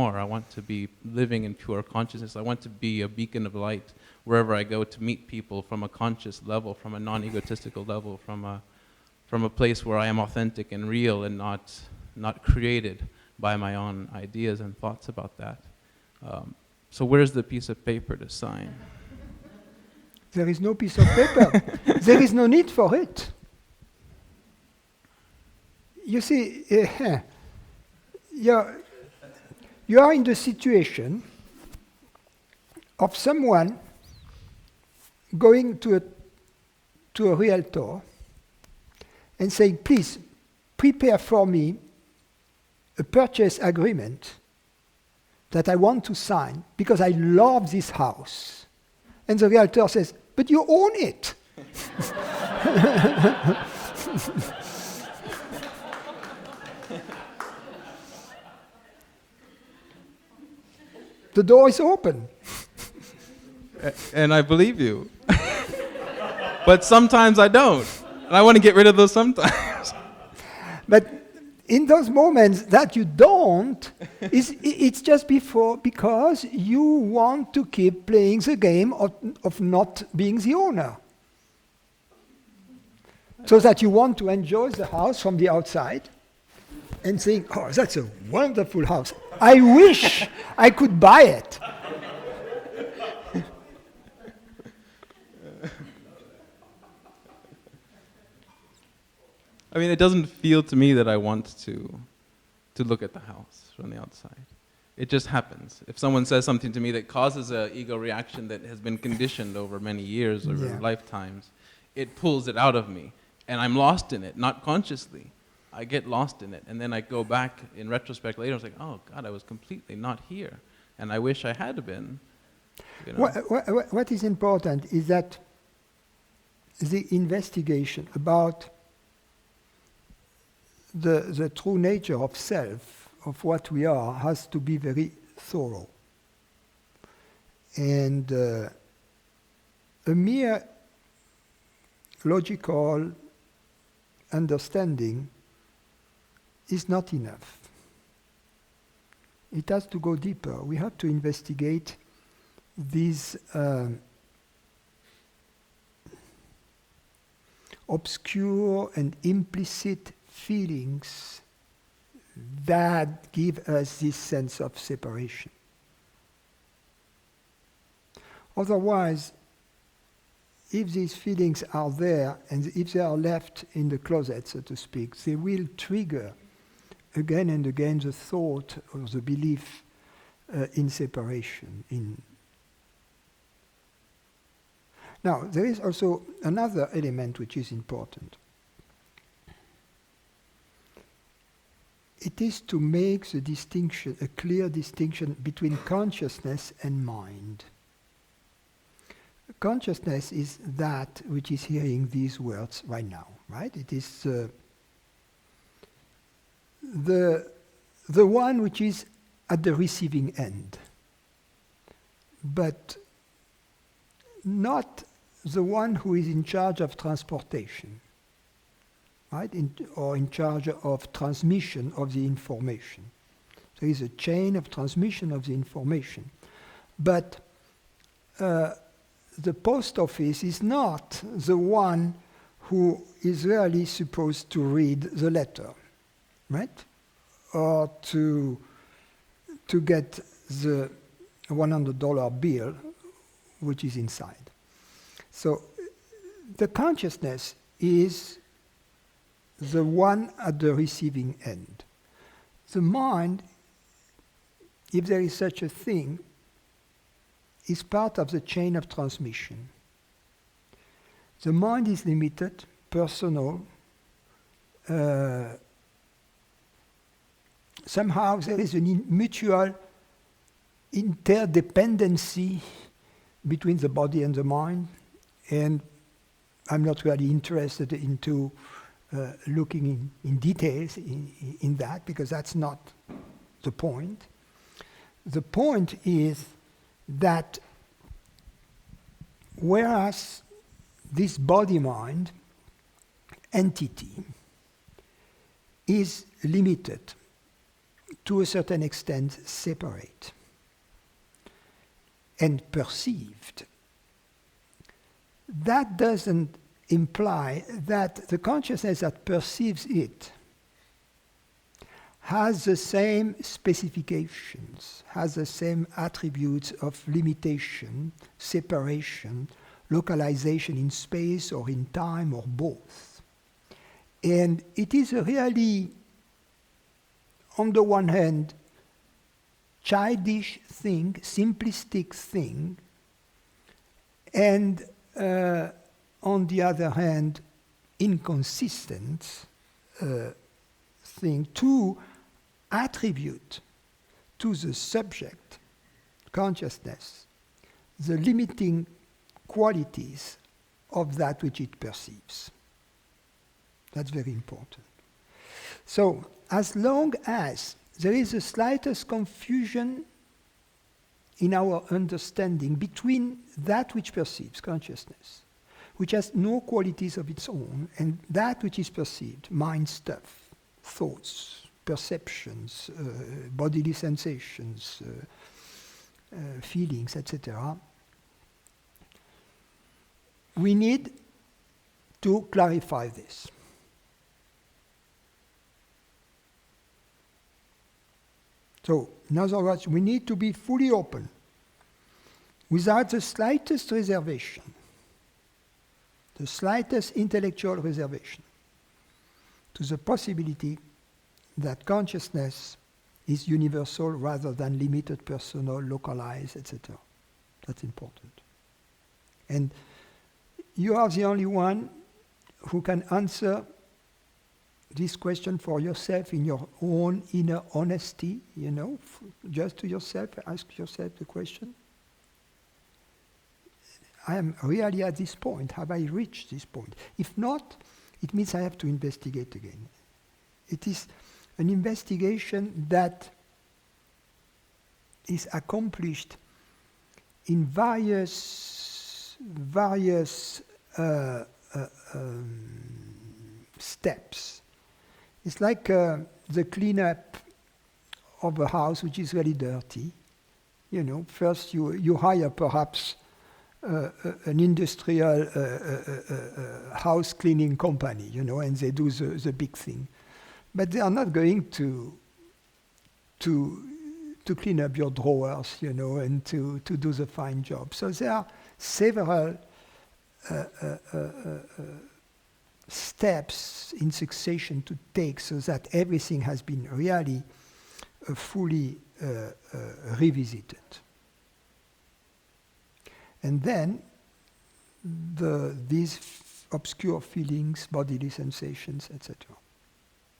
more. I want to be living in pure consciousness. I want to be a beacon of light wherever I go, to meet people from a conscious level, from a non-egotistical level, from a place where I am authentic and real and not created by my own ideas and thoughts about that. So where's the piece of paper to sign? There is no piece of paper. There is no need for it. You see, you are in the situation of someone going to a realtor and saying, please, prepare for me a purchase agreement that I want to sign because I love this house. And the realtor says, but you own it. The door is open. And I believe you. But sometimes I don't. And I want to get rid of those sometimes. But in those moments that you don't, it's just because you want to keep playing the game of not being the owner. So that you want to enjoy the house from the outside and saying, oh, that's a wonderful house. I wish I could buy it. I mean, it doesn't feel to me that I want to look at the house from the outside. It just happens. If someone says something to me that causes an ego reaction that has been conditioned over many years, over lifetimes, it pulls it out of me. And I'm lost in it, not consciously. I get lost in it. And then I go back in retrospect later, I was like, oh, God, I was completely not here. And I wish I had been. You know? What is important is that the investigation about the true nature of self, of what we are, has to be very thorough. And a mere logical understanding is not enough. It has to go deeper. We have to investigate these obscure and implicit feelings that give us this sense of separation. Otherwise, if these feelings are there and if they are left in the closet, so to speak, they will trigger again and again the thought or the belief in separation. Now, there is also another element which is important. It is to make the distinction, a clear distinction between consciousness and mind. Consciousness is that which is hearing these words right now, right? It is the one which is at the receiving end, but not the one who is in charge of transportation, right? Or in charge of transmission of the information. There is a chain of transmission of the information, but the post office is not the one who is really supposed to read the letter, right? Or to get the $100 bill which is inside. So the consciousness is the one at the receiving end. The mind, if there is such a thing, is part of the chain of transmission. The mind is limited, personal. Somehow there is a mutual interdependency between the body and the mind, and I'm not really interested into looking in details in that, because that's not the point. The point is that whereas this body-mind entity is limited to a certain extent, separate and perceived. That doesn't imply that the consciousness that perceives it has the same specifications, has the same attributes of limitation, separation, localization in space or in time or both. And it is a really, on the one hand, childish thing, simplistic thing, and on the other hand, inconsistent thing to attribute to the subject, consciousness, the limiting qualities of that which it perceives. That's very important. So, as long as there is the slightest confusion in our understanding between that which perceives, consciousness, which has no qualities of its own, and that which is perceived, mind stuff, thoughts, perceptions, bodily sensations, feelings, etc., we need to clarify this. So, in other words, we need to be fully open, without the slightest reservation, the slightest intellectual reservation, to the possibility that consciousness is universal rather than limited, personal, localized, etc. That's important. And you are the only one who can answer this question for yourself in your own inner honesty, just to yourself, ask yourself the question. I am really at this point. Have I reached this point? If not, it means I have to investigate again. It is an investigation that is accomplished in various steps. It's like the cleanup of a house which is really dirty. First you hire perhaps an industrial house cleaning company, and they do the big thing. But they are not going to clean up your drawers, and to do the fine job. So there are several steps in succession to take so that everything has been really fully revisited. And then these obscure feelings, bodily sensations, etc.